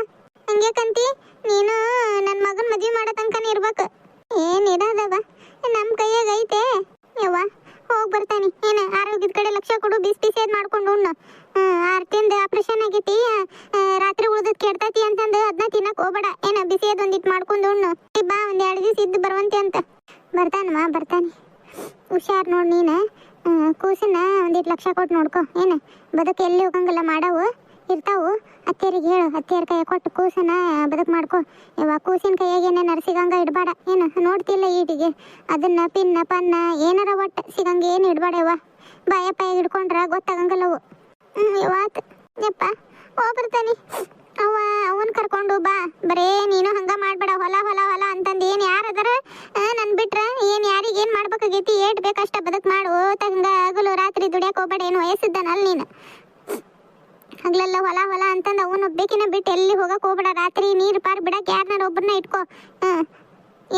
ಹಂಗ್ಯಾಕಂತಿ ನೀನು ನನ್ನ ಮಗನ ಮದುವೆ ಮಾಡೋ ತನಕನೇ ಇರ್ಬೇಕು. ಏನಿರೋದವ ನಮ್ಮ ಕೈಯಾಗ ಐತೆ ಯವ್ವ. ಹೋಗಿ ಬರ್ತಾನೆ. ಏನು ಆರೋಗ್ಯದ ಕಡೆ ಲಕ್ಷ್ಯ ಕೊಡು. ಬಿಸಿ ಬಿಸಿ ಅದು ಮಾಡ್ಕೊಂಡು ಉಣ್ಣು. 6 ತಿಂದು ಆಪ್ರೇಷನ್ ಆಗೈತಿ. ರಾತ್ರಿ ಕೆಡ್ತತಿ ಅಂತಂದು ಅದನ್ನ ತಿನ್ನಕ್ ಹೋಗ್ಬೇಡ. ಏನ ಬಿಸಿ ಅದೊಂದಿಟ್ಟು ಮಾಡ್ಕೊಂಡು ಉಣ್ಣು. ಬಾ ಒಂದ್ 2 ದಿವಸ ಇದ್ದು ಬರುವಂತೆ ಅಂತ. ಬರ್ತಾನಮ್ಮ ಬರ್ತಾನೆ. ಹುಷಾರ್ ನೋಡ್ ನೀನು. ಕೂಸಿನ ಒಂದಿಟ್ಟು ಲಕ್ಷ ಕೊಟ್ಟು ನೋಡ್ಕೊ. ಏನ ಬದುಕು ಎಲ್ಲಿ ಹೋಗಂಗಿಲ್ಲ, ಮಾಡವು ಇರ್ತಾವು. ಅತ್ತೆಯರಿಗೆ ಹೇಳು, ಅತ್ತೆಯರ ಕೈ ಕೊಟ್ಟು ಕೂಸನ ಬದುಕು ಮಾಡ್ಕೊ. ಇವಾಗ ಕೂಸಿನ ಕೈಯಾಗ ಏನೇನಾರು ಸಿಗಂಗ ಇಡಬೇಡ. ಏನು ನೋಡ್ತಿಲ್ಲ ಈಟಿಗೆ ಅದನ್ನ ಪಿನ್ನ ಪನ್ನ ಏನಾರ ಒಟ್ಟು ಸಿಗಂಗ ಏನು ಇಡಬೇಡ. ಯವ್ವ ಬಾಯಪ್ಪ ಹಿಡ್ಕೊಂಡ್ರ ಗೊತ್ತಾಗಂಗಿಲ್ಲವು. ಇವತ್ತು ಯಪ್ಪ ಹೋಗ್ಬರ್ತಾನೆ. ಅವನ್ ಕರ್ಕೊಂಡು ಬಾ. ಬರೇ ನೀನು ಹಂಗ ಮಾಡ್ಬೇಡ. ಹೊಲ ಹೊಲ ಹೊಲ ಅಂತಂದು ಏನು ಯಾರದಾರ ನನ್ ಬಿಟ್ರ ಏನು ಯಾರಿಗೆ ಏನು ಮಾಡ್ಬೇಕಾಗೈತಿ, ಏಟ್ ಬೇಕಷ್ಟ ಬದುಕು ಮಾಡು. ಹಂಗ ಹಗಲು ರಾತ್ರಿ ದುಡಿಯಕ್ಕೆ ಹೋಗ್ಬೇಡ. ಏನು ವಯಸ್ಸಿದ್ದಾನಲ್ಲ ನೀನು. ಹಗ್ಲೆಲ್ಲ ಹೊಲ ಹೊಲ ಅಂತಂದು ಅವನು ಒಬ್ಬೇಕಿನ ಬಿಟ್ಟು ಎಲ್ಲಿ ಹೋಗಕ್ಕೆ ಹೋಗ್ಬೇಡ. ರಾತ್ರಿ ನೀರು ಪಾರು ಬಿಡಕ್ಕೆ ಯಾರನ್ನಾರು ಒಬ್ಬರನ್ನ ಇಟ್ಕೋ.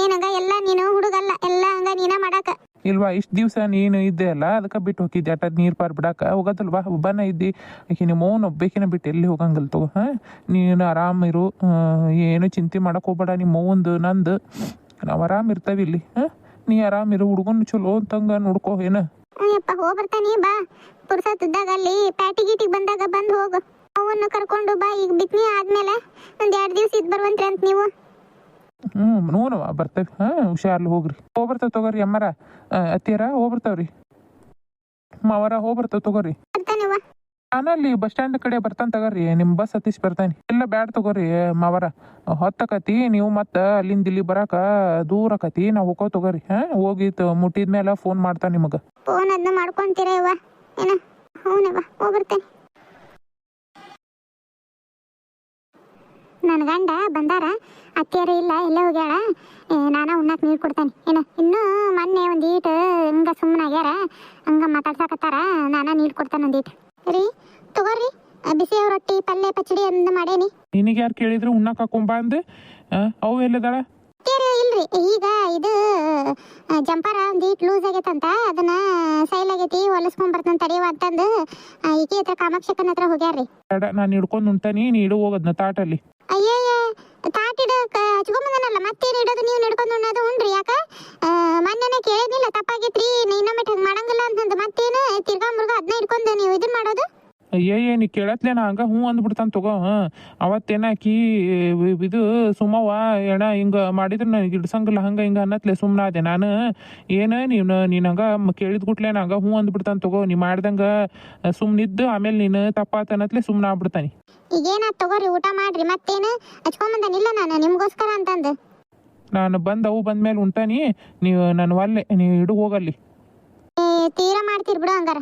ಏನಂಗ ಎಲ್ಲ ನೀನು ಹುಡುಗಲ್ಲ, ಎಲ್ಲ ಹಂಗ ನೀನ ಮಾಡಾಕ ಇಲ್ವಾ? ಇಷ್ಟು ದಿವಸ ನೀನು ಇದ್ದೆ ಅಲ್ಲ, ಅದಕ್ಕೆ ಬಿಟ್ಟು ಹೋಗಿದ್ದೆ. ಅಟ ನೀರು ಪಾರು ಬಿಡಾಕ ಹೋಗೋದಲ್ವಾ? ಒಬ್ಬನ ಇದ್ದಿ. ಆಕೆ ನಿಮ್ಮ ಮೌನ ಒಬ್ಬೇಕಿನ ಬಿಟ್ಟು ಎಲ್ಲಿ ಹೋಗಂಗಿಲ್ಲ ತಗೋ. ನೀನು ಆರಾಮಿರು, ಏನು ಚಿಂತೆ ಮಾಡಕ್ಕೆ ಹೋಗ್ಬೇಡ. ನಿಮ್ಮ ಮೌಂದು ನಂದು ನಾವು ಆರಾಮ್ ಇರ್ತೇವೆ ಇಲ್ಲಿ. ನೀ ಆರಾಮಿರು, ಹುಡುಗನ ಚಲೋ ಅಂತಂಗ ನೋಡ್ಕೋ. ಏನ ಯಪ್ಪ ಹೋಗ್ಬರ್ತಾನೆ. ಬಾ ಪುರ್ಸತ್ತಿದ್ದಾಗ ಅಲ್ಲಿ ಪ್ಯಾಟಿ ಗೀಟಿಗೆ ಬಂದಾಗ ಬಂದು ಹೋಗು. ಅವನ್ನ ಕರ್ಕೊಂಡು ಬಾ. ಈಗ ಬಿತ್ನಿ ಆದ್ಮೇಲೆ ಒಂದ್ 2 ದಿವಸ ಇದ್ದು ಬರುವಂತ್ರಿ ಅಂತ ನೀವು. ನೋಡವ ಬರ್ತೇವೆ. ಹುಷಾರ್ಲಿ ಹೋಗ್ರಿ. ಹೋಗ್ಬರ್ತೇವೆ ತಗೋರಿ. ಅಮ್ಮರ ಅತ್ತಿಯರ ಹೋಗ್ಬರ್ತಾವ್ರಿ. ಮಾವರ ಹೋಗ್ಬರ್ತೇವೆ ತಗೋರಿ. ಬರ್ತಾನೆವ್ವ. ನಾನಲ್ಲಿ ಬಸ್ ಸ್ಟ್ಯಾಂಡ್ ಕಡೆ ಬರ್ತಾನೆ ತಗೋರಿ. ನಿಮ್ಮ ಬಸ್ ಹತ್ತಿಸಿ ಬರ್ತಾನೆ. ಇಲ್ಲ ಬ್ಯಾಡ ತಗೋರಿ ಮಾವರ, ಹೊತ್ತಕತಿ ನೀವು ಮತ್ತೆ ಅಲ್ಲಿಂದ ಇಲ್ಲಿ ಬರಾಕ ದೂರ ಆಕತಿ. ನಾವು ಹೋಗೋ ತಗೋರಿ. ಹೋಗಿ ಮುಟ್ಟಿದ್ಮೇಲೆ ಫೋನ್ ಮಾಡ್ತಾನೆ ನಿಮಗೆ. ಫೋನ್ ಅದನ್ನ ಮಾಡ್ಕೊಂತೀರ ಯವ್ವ? ಏನ ಹ್ಞೂನವ್ವ ಹೋಗ್ಬರ್ತೇನೆ. ನನ್ನ ಗಂಡ ಬಂದಾರ, ಅತ್ತಿಯರು ಇಲ್ಲ, ಎಲ್ಲ ಹೋಗ್ಯಾಳ. ನಾನ ಉಣ್ಣಾಕ ನೀರು ಕೊಡ್ತಾನೆ. ಏನ ಇನ್ನೂ ಮೊನ್ನೆ ಒಂದೀಟು ಹಂಗ ಸುಮ್ಮನಾಗ್ಯಾರ, ಹಂಗ ಮಾತಾಡ್ಸಾಕತ್ತಾರ. ನಾನ ನೀರು ಕೊಡ್ತಾನೆ ಒಂದೀಟು. ರೀ ತಗೋರಿ, ಬಿಸಿ ರೊಟ್ಟಿ ಪಲ್ಯ ಪಚ್ಚಡಿ ಅಂದ ಮಾಡೇನಿ. ನಿನಗೆ ಯಾರು ಕೇಳಿದ್ರು ಉಣ್ಣಾಕ ಹಾಕೊಂಬ ಅಂದೆ? ಅವು ಎಲ್ಲದಾಳ? ಇಲ್ರಿ, ಈಗ ಇದು ಜಂಪರ ಒಂದೀಟ್ ಲೂಸ್ ಆಗೈತಂತ, ಅದನ್ನ ಸೈಲ್ ಆಗೈತಿ, ಹೊಲಸ್ಕೊಂಡ್ ಬರ್ತಂತ ತಡಿಯವ ಅಂತಂದು ಈಕಿ ಹತ್ರ ಕಾಮಾಕ್ಷಕನ ಹತ್ರ ಹೋಗ್ಯಾರ್ರಿ. ನಾನು ಹಿಡ್ಕೊಂಡು ಉಂಟಾನಿ, ನೀ ಇಡು ಹೋಗೋದ್ನ ತಾಟಲ್ಲಿ. ಅಯ್ಯಯ್ಯ ತಾಟಿಡ ಹಚ್ಕೊಂಬಂದನಲ್ಲ, ಮತ್ತೇನು ಇಡೋದು ನೀವು ಹಿಡ್ಕೊಂಡು ಉಣ್ಣೋದು? ಉಣ್ರಿ. ಯಾಕ ಮೊನ್ನೆನೇ ಕೇಳಿದ್ನಿಲ್ಲ, ತಪ್ಪಾಗೈತ್ರಿ, ಇನ್ನೊಮ್ಮೆ ಹಂಗೆ ಮಾಡಂಗಿಲ್ಲ ಅಂತಂದು ಮತ್ತೇನು ತಿರ್ಗಾ ಮುರ್ಗ ಅದನ್ನ ಹಿಡ್ಕೊಂಡು ನೀವು ಇದನ್ನ ಮಾಡೋದು? ಅಯ್ಯಯ್ಯ ನೀ ಕೇಳತ್ಲೇನ ಹಂಗ ಹ್ಞೂ ಅಂದ್ಬಿಡ್ತಾನೆ ತಗೋ. ಅವತ್ತೇನಾಕಿ ಇದು ಸುಮ್ಮವ್ವ ಎಣ ಹಿಂಗೆ ಮಾಡಿದ್ರೆ ನನಗೆ ಇಡ್ಸಂಗಿಲ್ಲ ಹಂಗೆ ಹಿಂಗೆ ಅನ್ನತ್ಲೆ ಸುಮ್ಮನೆ ಅದೇ ನಾನು. ಏನು ನೀನು ಹಂಗೆ ಕೇಳಿದ ಗುಟ್ಲೇನ ಹಂಗೆ ಹ್ಞೂ ಅಂದ್ಬಿಡ್ತಾನೆ ತಗೋ. ನೀ ಮಾಡ್ದಂಗೆ ಸುಮ್ಮನಿದ್ದು ಆಮೇಲೆ ನೀನು ತಪ್ಪಾತನತ್ಲೆ ಸುಮ್ಮನೆ ಆಗ್ಬಿಡ್ತಾನೆ. ಈಗೇನಾದ್ ತಗೋರಿ, ಊಟ ಮಾಡ್ರಿ. ಮತ್ತೇನು ಹಚ್ಕೊಂಬಂದನಿಲ್ಲ ನಾನು ನಿಮ್ಗೋಸ್ಕರ ಅಂತಂದು. ನಾನು ಅವು ಬಂದ್ಮೇಲೆ ಉಂಟಾನಿ. ನೀವು ನಾನು ಒಲ್ಲೆ, ನೀವು ಇಡು ಹೋಗಲ್ಲಿ. ತೀರಾ ಮಾಡ್ತೀರಿ ಬಿಡು ಹಂಗಾರ.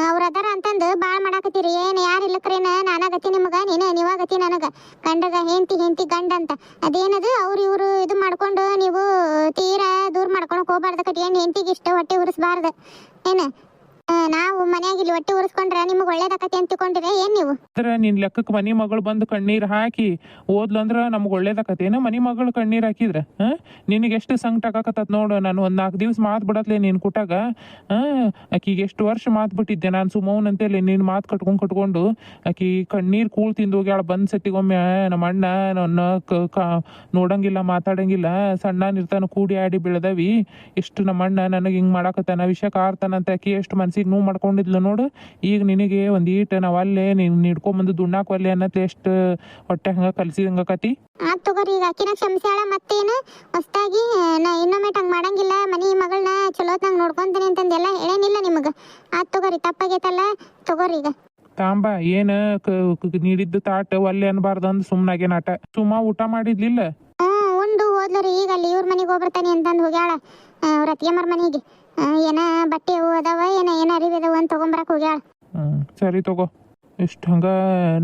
ಅವ್ರ ಅದಾರ ಅಂತಂದು ಭಾಳ ಮಾಡಾಕತ್ತೀರಿ. ಏನು ಯಾರು ಇಲ್ಲಕ್ರೇನ ನಾನಾಗತಿ ನಿಮ್ಗೆ, ನೀವಾಗತಿ ನನಗೆ. ಗಂಡಗ ಹೆಂಡತಿ ಗಂಡ ಅಂತ ಅದೇನದು ಅವ್ರು ಇವರು ಇದು ಮಾಡ್ಕೊಂಡು ನೀವು ತೀರಾ ದೂರ ಮಾಡ್ಕೊಳಕ್ ಹೋಗ್ಬಾರ್ದು. ಕಟಿ ಏನು ಹೆಂಡತಿಗೆ ಇಷ್ಟ ಹೊಟ್ಟೆ ಉರಿಸ್ಬಾರ್ದು. ಏನು ನಾವು ಮನ್ಯಾಗ ಇಲ್ಲಿ ಹೊಟ್ಟೆ ಉರಿಸ್ಕೊಂಡ್ರೆ ನಿಮ್ಗೆ ಒಳ್ಳೇದಾಕತಿ ಅಂತ ತಿಳ್ಕೊಂಡಿರ ಏನು ನೀವು? ಅಂದ್ರೆ ನಿನ್ ಲೆಕ್ಕಕ್ಕೆ ಮನಿ ಮಗಳು ಬಂದು ಕಣ್ಣೀರು ಹಾಕಿ ಓದ್ಲು ಅಂದ್ರೆ ನಮ್ಗೆ ಒಳ್ಳೇದಾಕತೇನು? ಮನಿ ಮಗಳು ಕಣ್ಣೀರು ಹಾಕಿದ್ರೆ ನಿನಗೆ ಎಷ್ಟು ಸಂಕಟ ಆಗಾಕತ್ತದ ನೋಡು. ನಾನು ಒಂದು 4 ದಿವಸ ಮಾತು ಬಿಡತ್ಲೆ ನೀನು ಕುಟಾಗ. ಆಕಿಗೆ ಎಷ್ಟು ವರ್ಷ ಮಾತು ಬಿಟ್ಟಿದ್ದೆ ನಾನು ಸುಮ್ಮವನ್ ಅಂತೇಳಿ. ನೀನು ಮಾತು ಕಟ್ಕೊಂಡು ಆಕಿ ಕಣ್ಣೀರು ಕೂಳ್ ತಿಂದು ಹೋಗ್ಯಾಳ. ಬಂದ್ ಸತಿಗೊಮ್ಮೆ ನಮ್ಮ ಅಣ್ಣ ನನ್ನ ನೋಡಂಗಿಲ್ಲ, ಮಾತಾಡಂಗಿಲ್ಲ, ಸಣ್ಣ ನಿರ್ತಾನ ಕೂಡಿ ಆಡಿ ಬೆಳೆದವಿ. ಎಷ್ಟು ನಮ್ಮ ಅಣ್ಣ ನನಗೆ ಹಿಂಗೆ ಮಾಡಾಕತ್ತಾನ, ವಿಷಯ ಕಾರ್ತಾನಂತ ಆಕಿ ಎಷ್ಟು ಮನ್ಸಿಗೆ ನೋವು ಮಾಡ್ಕೊಂಡಿದ್ಲು ನೋಡು. ಈಗ ನಿನಗೆ ಒಂದೀಟ ನಾವು ಅಲ್ಲೇ ನೀನು ಹಿಡ್ಕೊಂಬಂದು ದುಣ್ಣಾಕ ಒಲ್ಲೆ ಅನ್ನತ್ತೆ ಎಷ್ಟು ಹೊಟ್ಟೆ ಹಂಗ ಕಲ್ಸಿದಂಗಕತಿ. ಆತ್ ತಗೋರಿ, ಈಗ ಅಕ್ಕಿನ ಕ್ಷಮಿಸ್ಯಾಳ. ಮತ್ತೇನು ಹೊಸ್ದಾಗಿ ನಾ ಇನ್ನೊಮ್ಮೆ ಹಂಗೆ ಮಾಡಂಗಿಲ್ಲ, ಮನಿ ಮಗಳನ್ನ ಚಲೋತ್ನಂಗೆ ನೋಡ್ಕೊಂತೀನಿ ಅಂತಂದೆಲ್ಲ ಹೇಳೇನಿಲ್ಲ ನಿಮಗೆ. ಆತ್ ತಗೋರಿ, ತಪ್ಪಾಗೈತಲ್ಲ ತಗೋರಿ. ಈಗ ತಾಂಬ ಏನು ನೀಡಿದ್ದು ತಾಟ ಒಲ್ಲೆ ಅನ್ಬಾರ್ದು ಅಂದ್ ಸುಮ್ಮನಾಗೆ ನಾಟ. ಸುಮ್ಮ ಊಟ ಮಾಡಿದ್ಲಿಲ್ಲ? ಉಂಡು ಹೋದ್ಲರಿ. ಈಗ ಅಲ್ಲಿ ಇವ್ರ ಮನೆಗೆ ಹೋಗ್ಬರ್ತಾನೆ ಅಂತಂದು ಹೋಗ್ಯಾಳ ಅವ್ರ ಅತ್ತಿಯಮ್ಮರ ಮನೆಗೆ. ಏನ ಬಟ್ಟೆ ಅವು ಅದಾವ, ಏನ ಅರಿವಿ ಅದಾವ ಅಂತ ತಗೊಂಬರಕ್ ಹೋಗ್ಯಾಳ. ಸರಿ ತಗೋ. ಇಷ್ಟು ಹಂಗ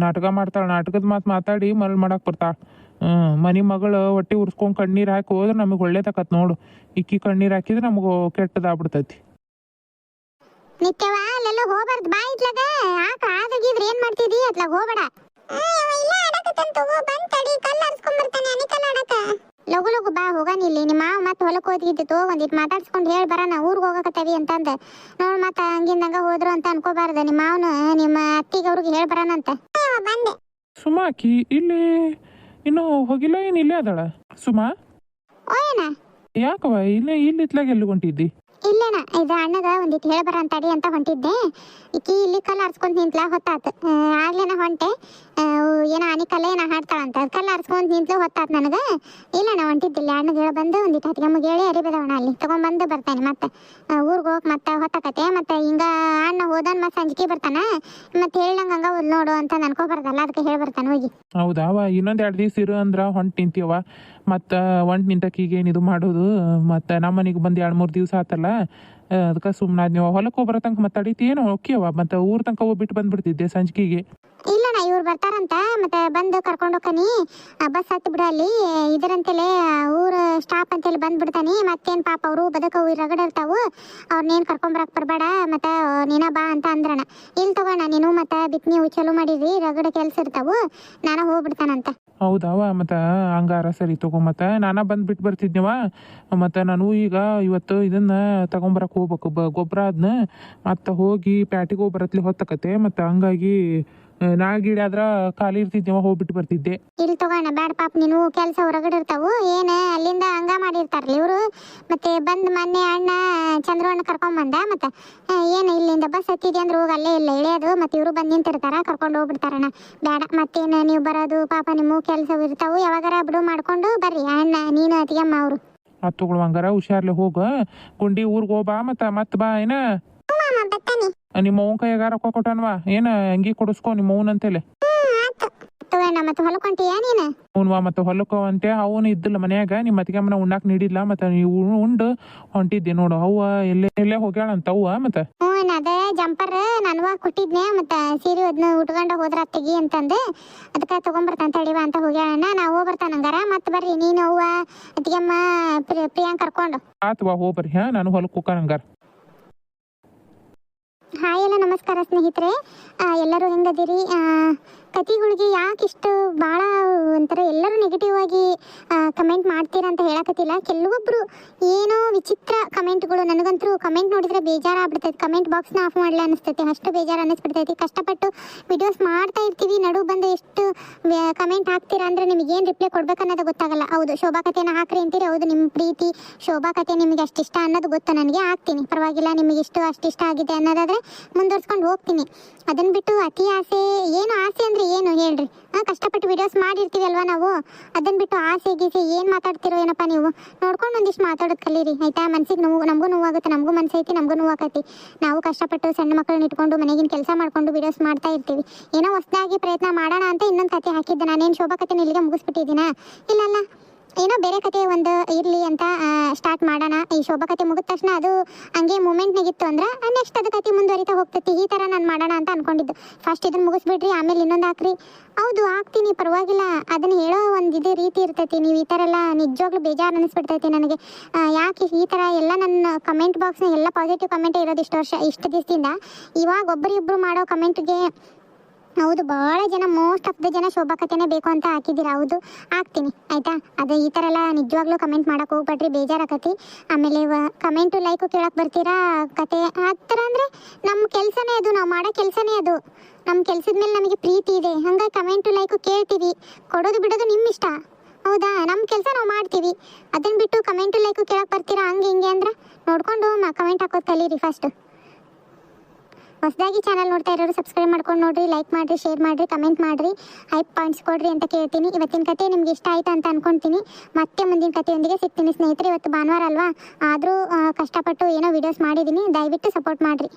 ನಾಟಕ ಮಾಡ್ತಾಳ. ನಾಟಕದ ಮಾತಾಡಿ ಮರಳು ಮಾಡಕ್ ಬರ್ತಾಳ. ಮನಿ ಮಗಳು ಹೊಟ್ಟೆ ಉರ್ಸ್ಕೊಂಡ್ ಕಣ್ಣೀರ್ ಹಾಕಿ ಹೋದ್ರೆ ನಮಗೆ ಒಳ್ಳೇದಾಕತ್ ನೋಡು. ಇಕ್ಕಿ ಕಣ್ಣೀರ್ ಹಾಕಿದ್ರೆ ನಮಗ ಕೆಟ್ಟದಾಗ್ಬಿಡ್ತೈತಿ. ನಿತ್ಯವ ಅಲ್ಲೆಲ್ಲ ಹೋಗ್ಬಾರ್ದು. ಬಾ ಇತ್ಲಾಗ ಆಕ ಆದಾಗಿದ್ರೆ ಏನ್ ಮಾಡ್ತಿದಿ? ಅತ್ಲಾಗ ಹೋಗ್ಬೇಡ. ಲಗು ಲಗು ಬಾ ಹೋಗಾನ. ಇಲ್ಲಿ ನಿಮ್ಮ ಮಾವ ಮತ್ತೆ ಹೊಲಕ್ಕೆ ಹೋಗಿದ್ದು ಒಂದಿಟ್ಟು ಮಾತಾಡ್ಸ್ಕೊಂಡು ಹೇಳಿ ಬರೋಣ ಊರಿಗೆ ಹೋಗಕತ್ತವಿ ಅಂತಂದ ನೋಡ್. ಮತ್ತೆ ಹಂಗಿಂದಂಗ ಹೋದ್ರು ಅಂತ ಅನ್ಕೋಬಾರ್ದು. ನಿಮ್ಮ ಮಾವನು ನಿಮ್ಮ ಅತ್ತಿಗೆ ಅವ್ರಿಗೆ ಹೇಳಿ ಬರೋಣ ಅಂತ ಬಂದೆ. ಸುಮಾಕಿ ಇಲ್ಲಿ ಇನ್ನು ಹೋಗಿಲ್ಲ? ಏನು ಇಲ್ಲೇ ಅದಾಳ ಸುಮಾ? ಓಯನ ಯಾಕವ ಇಲ್ಲಿ ಇತ್ಲಾಗ ಎಲ್ಲಿ ಹೊಂಟಿದ್ದಿ? ಇಲ್ಲೇನ ಇದು ಅಣ್ಣಗ ಒಂದಿಟ್ಟು ಹೇಳಿ ಬರ ಅಂತಡಿ ಅಂತ ಹೊಂಟಿದ್ದೆ. ಈಕಿ ಇಲ್ಲಿ ಕಲ್ಲು ಆರ್ಸ್ಕೊಂತ ನಿಂತ್ಲ ಹೊತ್ತಾತ. ಆಗ್ಲೇನ ಹೊಂಟೆ. ಏನೋ ನನಗೆ ಕಲ್ಲೇನ ಹಾಡ್ತಾಳಂತ ಕಲ್ಲ ಆರಿಸ್ಕೊಂತ ನಿಂತ್ಲು ಹೊತ್ತಾತ್ ನನಗೆ ಇಲ್ಲ ನಾ ಹೊಂಟಿದ್ದಿಲ್ಲ ಅಣ್ಣಗೆ ಹೇಳಿ ಬಂದು ಒಂದಿಟ್ಟು ಹತ್ತಿಗೆ ಹೇಳಿ ಅರಿಬೇದವಣ ಅಲ್ಲಿ ತೊಗೊಂಬಂದು ಬರ್ತಾನೆ ಮತ್ತೆ ಊರಿಗೆ ಹೋಗಿ ಮತ್ತೆ ಹೊತ್ತಾಕತೆ ಮತ್ತೆ ಹಿಂಗ ಅಣ್ಣ ಹೋದನ್ ಮತ್ತೆ ಸಂಜಿಕೆ ಬರ್ತಾನ ಮತ್ತೆ ಹೇಳ್ದಂಗೆ ಹಂಗ ನೋಡು ಅಂತ ಅನ್ಕೋಬಾರ್ದಲ್ಲ ಅದಕ್ಕೆ ಹೇಳಿ ಬರ್ತಾನೆ ಹೋಗಿ. ಹೌದಾ ಅವ ಇನ್ನೊಂದು 2 ದಿವಸ ಇರು ಅಂದ್ರೆ ಹೊಂಟು ನಿಂತೀವ ಮತ್ತು ಒಂಟು ನಿಂತಕ್ಕೀಗ ಏನು ಇದು ಮಾಡೋದು ಮತ್ತು ನಮ್ಮ ಮನೆಗೆ ಬಂದು 2-3 ದಿವಸ ಆತಲ್ಲ ಅದಕ್ಕೆ ಸುಮ್ಮನೆ ನೀವು ಹೊಲಕ್ಕೆ ಹೋಗ್ಬರೋ ತನಕ ಮತ್ತೆ ಅಡಿತಿ ಏನು ಓಕೆವ ಮತ್ತು ಊರ ತನಕ ಹೋಗ್ಬಿಟ್ಟು ಬಂದ್ಬಿಡ್ತಿದ್ದೆ ಸಂಜಿಕೆಗೆ. ಇಲ್ಲಣ್ಣ ಇವ್ರು ಬರ್ತಾರಂತ ಮತ್ತೆ ಬಂದು ಕರ್ಕೊಂಡು ಹೋಗ್ತಾನಿ ಬಸ್ ಹತ್ತಿ ಬಿಡ ಅಲ್ಲಿ ಇದರಂತೆಲೆ ಊರ ಸ್ಟಾಪ್ ಅಂತೇಳಿ ಬಂದ್ಬಿಡ್ತಾನಿ ಮತ್ತೇನು ಪಾಪ ಅವರು ಬದುಕವು ರಗಡ ಇರ್ತಾವು ಅವ್ರನ್ನೇನು ಕರ್ಕೊಂಬರಕ್ಕೆ ಬರಬೇಡ ಮತ್ತೆ ನೀನ ಬಾ ಅಂತ ಅಂದ್ರಣ. ಇಲ್ಲಿ ತಗೋಣ ನೀನು ಮತ್ತೆ ಬಿತ್ನಿ ಚಲೋ ಮಾಡಿದ್ರಿ ರಗಡ ಕೆಲಸ ಇರ್ತಾವು ನಾನು ಹೋಗ್ಬಿಡ್ತಾನಂತ. ಹೌದವ ಮತ್ತು ಹಂಗಾರ ಸರಿ ತಗೋ ಮತ್ತು ನಾನು ಬಂದು ಬಿಟ್ಟು ಬರ್ತಿದ್ನವ ಮತ್ತು ನಾನು ಈಗ ಇವತ್ತು ಇದನ್ನು ತಗೊಂಬರಕ್ಕೆ ಹೋಗ್ಬೇಕು ಗೊಬ್ಬರ ಅದನ್ನ ಮತ್ತು ಹೋಗಿ ಪ್ಯಾಟಿಗೆ ಹೋಗಿ ಬರತ್ಲಿ ಹೊತ್ತಕತೆ ಮತ್ತು ಹಂಗಾಗಿ ನಾಳೆ ಆದ್ರೆ ಖಾಲಿ ಇರ್ತಿದ್ದೆವ ಹೋಗ್ಬಿಟ್ಟು ಬರ್ತಿದ್ದೆ. ಇಲ್ಲಿ ತಗೋಣ ಬ್ಯಾಡ ಪಾಪ ನೀನು ಕೆಲಸ ಹೊರಗಡೆ ಇರ್ತಾವು ಏನು ಅಲ್ಲಿಂದ ಹಂಗ ಮಾಡಿರ್ತಾರಲ್ಲ ಇವರು ಮತ್ತೆ ಬಂದು ಮೊನ್ನೆ ಅಣ್ಣ ಚಂದ್ರವಣ್ಣ ಕರ್ಕೊಂಡ್ ಮತ್ತೆ ಏನು ಇಲ್ಲಿಂದ ಬಸ್ ಹತ್ತಿದೆ ಅಂದ್ರೆ ಹೋಗಿ ಅಲ್ಲೇ ಇಲ್ಲ ಇಳಿಯೋದು ಮತ್ತೆ ಇವರು ಬಂದು ನಿಂತಿರ್ತಾರ ಕರ್ಕೊಂಡು ಹೋಗ್ಬಿಡ್ತಾರಣ್ಣ. ಬೇಡ ಮತ್ತೇನು ನೀವು ಬರೋದು ಪಾಪ ನಿಮ್ಮ ಕೆಲಸ ಇರ್ತಾವು ಯಾವಾಗಾರ ಬಿಡು ಮಾಡ್ಕೊಂಡು ಬರ್ರಿ ಅಣ್ಣ ನೀನು ಅತಿಯಮ್ಮ ಅವರು. ಅದು ತಗೊಳ್ಳು ಹಂಗಾರ ಹುಷಾರ್ಲೆ ಹೋಗ ಗುಂಡಿ ಊರಿಗೆ ಹೋಗ್ಬಾ ಮತ್ತು ಬಾ ಏನ ನಿಮ್ಮ ಅವ್ನ ಕೈಯಾಗ ರೊಕ್ಕ ಕೊಟ್ಟನ್ವಾ ಏನು ಅಂಗಿ ಕೊಡಿಸ್ಕೊ ನಿಮ್ಮ ಅವ್ನ ಅಂತೇಳಿ ಮತ್ತೆ ಹೊಲಕೊಂಟಿಯ ನೀನು ಅವ್ನ್ವಾ ಮತ್ತೆ ಹೊಲಕ್ಕೋ ಅಂತೆ ಅವನು ಇದ್ದಿಲ್ಲ ಮನ್ಯಾಗ ನಿಮ್ಮ ಅತ್ತಿಗೆಮ್ಮನ ಉಣ್ಣಾಕ್ ನೀಡಿಲ್ಲ ಮತ್ತೆ ನೀವು ಉಂಡು ಹೊಂಟಿದ್ದೆ ನೋಡು ಅವ್ವ ಎಲ್ಲೇ ಹೋಗ್ಯಾಳಂತ ಅವ್ವ ಮತ್ತೆ ಅದೇ ಜಂಪರ್ ನನ್ವ ಕೊಟ್ಟಿದ್ನೆ ಮತ್ತೆ ಸೀರೆ ಅದನ್ನ ಉಟ್ಕೊಂಡು ಹೋದ್ರ ಅತ್ತಿಗೆ ಅಂತಂದು ಅದಕ್ಕೆ ತಗೊಂಬರ್ತಾನ ತಡಿವ ಅಂತ ಹೋಗ್ಯಾಳ ನಾವು ಹೋಗ್ಬರ್ತಾನಂಗಾರ ಮತ್ತೆ ಬರ್ರಿ ನೀನು ಅವ್ವ ಅತ್ತಿಗೆಮ್ಮ ಪ್ರಿಯಾಂಕ್ ಕರ್ಕೊಂಡು ಆತ್ವಾ ಹೋಗ್ಬರ್ರಿ ನಾನು ಹೊಲಕ್ಕೆ ಹೋಗ್ಕಂಗಾರ. ಹಾಯ್ ಎಲ್ಲ ನಮಸ್ಕಾರ ಸ್ನೇಹಿತರೆ, ಎಲ್ಲರೂ ಹೆಂಗದಿರಿ? ಕತೆಗಳಿಗೆ ಯಾಕೆ ಇಷ್ಟು ಭಾಳ ಒಂಥರ ಎಲ್ಲರೂ ನೆಗೆಟಿವ್ ಆಗಿ ಕಮೆಂಟ್ ಮಾಡ್ತೀರಾ ಅಂತ ಹೇಳಕತ್ತಿಲ್ಲ. ಕೆಲವೊಬ್ಬರು ಏನೋ ವಿಚಿತ್ರ ಕಮೆಂಟ್ಗಳು, ನನಗಂತೂ ಕಮೆಂಟ್ ನೋಡಿದ್ರೆ ಬೇಜಾರಾಗ್ಬಿಡ್ತೈತಿ. ಕಮೆಂಟ್ ಬಾಕ್ಸ್ನ ಆಫ್ ಮಾಡಲಿ ಅನಿಸ್ತೈತಿ, ಅಷ್ಟು ಬೇಜಾರು ಅನ್ನಿಸ್ಬಿಡ್ತೈತಿ. ಕಷ್ಟಪಟ್ಟು ವಿಡಿಯೋಸ್ ಮಾಡ್ತಾ ಇರ್ತೀವಿ, ನಡು ಬಂದು ಎಷ್ಟು ಕಮೆಂಟ್ ಹಾಕ್ತೀರಾ ಅಂದರೆ ನಿಮಗೇನು ರಿಪ್ಲೈ ಕೊಡ್ಬೇಕನ್ನೋದು ಗೊತ್ತಾಗಲ್ಲ. ಹೌದು ಶೋಭಾ ಕಥೆನ ಹಾಕ್ರಿ ಅಂತೀರಿ, ಹೌದು ನಿಮ್ಮ ಪ್ರೀತಿ ಶೋಭಾ ಕಥೆ ನಿಮಗೆ ಅಷ್ಟಿಷ್ಟ ಅನ್ನೋದು ಗೊತ್ತು ನನಗೆ, ಹಾಕ್ತೀನಿ ಪರವಾಗಿಲ್ಲ. ನಿಮಗೆ ಅಷ್ಟಿಷ್ಟ ಆಗಿದೆ ಅನ್ನೋದಾದರೆ ಮುಂದುವರ್ಸ್ಕೊಂಡು ಹೋಗ್ತೀನಿ. ಅದನ್ನು ಬಿಟ್ಟು ಅತಿ ಆಸೆ, ಏನು ಆಸೆ ಅಂದರೆ ಏನು ಹೇಳ್ರಿ? ಕಷ್ಟಪಟ್ಟು ವಿಡಿಯೋಸ್ ಮಾಡಿರ್ತೀವಿ ಅಲ್ವಾ ನಾವು, ಅದನ್ನು ಬಿಟ್ಟು ಆಸೆ ಗೀಸೆ ಏನು ಮಾತಾಡ್ತಿರೋ ಏನಪ್ಪ ನೀವು? ನೋಡ್ಕೊಂಡು ಒಂದಿಷ್ಟು ಮಾತಾಡೋದು ಕಲೀರಿ ಆಯಿತಾ. ಮನ್ಸಿಗೆ ನಮಗೂ ನೋವಾಗುತ್ತೆ, ನಮಗೂ ಮನಸ್ಸೈತಿ, ನಮಗೂ ನೋವಾಕೈತಿ. ನಾವು ಕಷ್ಟಪಟ್ಟು ಸಣ್ಣ ಮಕ್ಕಳನ್ನ ಇಟ್ಕೊಂಡು ಮನೆಗಿನ ಕೆಲಸ ಮಾಡಿಕೊಂಡು ವಿಡಿಯೋಸ್ ಮಾಡ್ತಾ ಇರ್ತೀವಿ. ಏನೋ ಹೊಸದಾಗಿ ಪ್ರಯತ್ನ ಮಾಡೋಣ ಅಂತ ಇನ್ನೊಂದು ಕತೆ ಹಾಕಿದ್ದೆ. ನಾನೇನು ಶೋಭಾ ಕಥೆನ ಇಲ್ಲಿಗೆ ಮುಗಿಸ್ಬಿಟ್ಟಿದ್ದೀನಾ? ಇಲ್ಲ ಏನೋ ಬೇರೆ ಕತೆ ಒಂದು ಇರಲಿ ಅಂತ ಸ್ಟಾರ್ಟ್ ಮಾಡೋಣ. ಈ ಶೋಭಾ ಕತೆ ಮುಗಿದ ತಕ್ಷಣ ಅದು ಹಂಗೆ ಮೂಮೆಂಟ್ನಾಗಿತ್ತು ಅಂದ್ರೆ ನೆಕ್ಸ್ಟ್ ಅದು ಕತೆ ಮುಂದುವರಿತಾ ಹೋಗ್ತೈತಿ. ಈ ಥರ ನಾನು ಮಾಡೋಣ ಅಂತ ಅನ್ಕೊಂಡಿದ್ದು. ಫಸ್ಟ್ ಇದನ್ನು ಮುಗಿಸ್ಬಿಡ್ರಿ, ಆಮೇಲೆ ಇನ್ನೊಂದು ಹಾಕ್ರಿ. ಹೌದು ಹಾಕ್ತೀನಿ ಪರವಾಗಿಲ್ಲ, ಅದನ್ನು ಹೇಳೋ ಒಂದು ಇದೇ ರೀತಿ ಇರ್ತೈತಿ. ನೀವು ಈ ಥರ ಎಲ್ಲ ನಿಜವಾಗ್ಲೂ ಬೇಜಾರು ಅನ್ನಿಸ್ಬಿಡ್ತೈತಿ ನನಗೆ. ಯಾಕೆ ಈ ಥರ ಎಲ್ಲ ನನ್ನ ಕಮೆಂಟ್ ಬಾಕ್ಸ್ನ ಎಲ್ಲ ಪಾಸಿಟಿವ್ ಕಮೆಂಟೇ ಇರೋದು ಇಷ್ಟು ದಿವಸದಿಂದ. ಇವಾಗ ಒಬ್ಬರಿಬ್ಬರು ಮಾಡೋ ಕಮೆಂಟ್ಗೆ ಹೌದು ಭಾಳ ಜನ, ಮೋಸ್ಟ್ ಆಫ್ ದ ಜನ ಶೋಭಾ ಕಥೆನೇ ಬೇಕು ಅಂತ ಹಾಕಿದ್ದೀರಾ. ಹೌದು ಹಾಕ್ತೀನಿ ಆಯಿತಾ. ಅದು ಈ ಥರ ಎಲ್ಲ ನಿಜವಾಗ್ಲೂ ಕಮೆಂಟ್ ಮಾಡೋಕೆ ಹೋಗ್ಬೇಡ್ರಿ, ಬೇಜಾರಾಕತಿ. ಆಮೇಲೆ ಕಮೆಂಟು ಲೈಕು ಕೇಳಕ್ಕೆ ಬರ್ತೀರಾ ಕತೆ ಆ ಥರ ಅಂದರೆ ನಮ್ಮ ಕೆಲಸನೇ ಅದು, ನಾವು ಮಾಡೋ ಕೆಲಸನೇ ಅದು. ನಮ್ಮ ಕೆಲಸದ ಮೇಲೆ ನಮಗೆ ಪ್ರೀತಿ ಇದೆ, ಹಂಗಾಗಿ ಕಮೆಂಟು ಲೈಕು ಕೇಳ್ತೀವಿ. ಕೊಡೋದು ಬಿಡೋದು ನಿಮ್ಮ ಇಷ್ಟ, ಹೌದಾ. ನಮ್ಮ ಕೆಲಸ ನಾವು ಮಾಡ್ತೀವಿ. ಅದನ್ನು ಬಿಟ್ಟು ಕಮೆಂಟು ಲೈಕು ಕೇಳಕ್ಕೆ ಬರ್ತೀರಾ ಹಂಗೆ ಹಿಂಗೆ ಅಂದ್ರೆ ನೋಡಿಕೊಂಡು ಕಮೆಂಟ್ ಹಾಕೋದು ಕಲೀರಿ ಫಸ್ಟು. ಹೊಸದಾಗಿ ಚಾನಲ್ ನೋಡ್ತಾ ಇರೋರು ಸಬ್ಸ್ಕ್ರೈಬ್ ಮಾಡ್ಕೊಂಡು ನೋಡ್ರಿ, ಲೈಕ್ ಮಾಡಿರಿ, ಶೇರ್ ಮಾಡಿರಿ, ಕಮೆಂಟ್ ಮಾಡಿರಿ, ಹೈಪ್ ಪಾಯಿಂಟ್ಸ್ ಕೊಡ್ರಿ ಅಂತ ಕೇಳ್ತೀನಿ. ಇವತ್ತಿನ ಕತೆ ನಿಮ್ಗೆ ಇಷ್ಟ ಆಯಿತು ಅಂತ ಅನ್ಕೊಳ್ತೀನಿ. ಮತ್ತೆ ಮುಂದಿನ ಕಥೆಯೊಂದಿಗೆ ಸಿಗ್ತೀನಿ ಸ್ನೇಹಿತರೆ. ಇವತ್ತು ಭಾನುವಾರ ಅಲ್ವಾ, ಆದರೂ ಕಷ್ಟಪಟ್ಟು ಏನೋ ವಿಡಿಯೋಸ್ ಮಾಡಿದ್ದೀನಿ, ದಯವಿಟ್ಟು ಸಪೋರ್ಟ್ ಮಾಡಿರಿ.